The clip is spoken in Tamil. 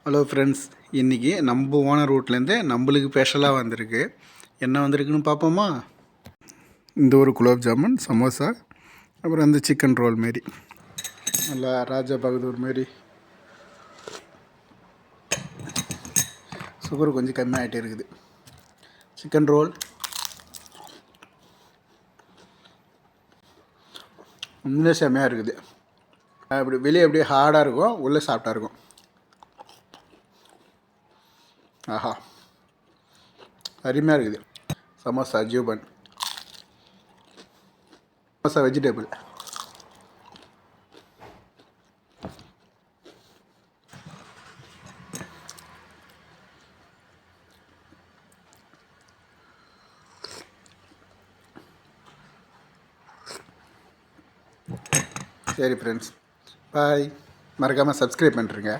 ஹலோ ஃப்ரெண்ட்ஸ், இன்றைக்கி நம்ம ஓனர் ரூட்லேருந்து நம்மளுக்கு ஸ்பெஷலாக வந்திருக்கு. என்ன வந்திருக்குன்னு பார்ப்போமா? இந்த ஒரு குலோப் ஜாமுன், சமோசா, அப்புறம் இந்த சிக்கன் ரோல் மாரி, நல்லா ராஜா பகதூர் மாரி. சுகர் கொஞ்சம் கம்மியாகிட்டே இருக்குது. சிக்கன் ரோல் உண்மையிலே செம்மையாக இருக்குது. அப்படி வெளியே அப்படியே ஹார்டாக இருக்கும், உள்ளே சாஃப்டாக இருக்கும். ஆஹா, அருமையாக இருக்குது. சமோசா ஜூபன், சமோசா வெஜிடபிள். சரி ஃப்ரெண்ட்ஸ், பாய். மறக்காமல் சப்ஸ்கிரைப் பண்ணுறேங்க.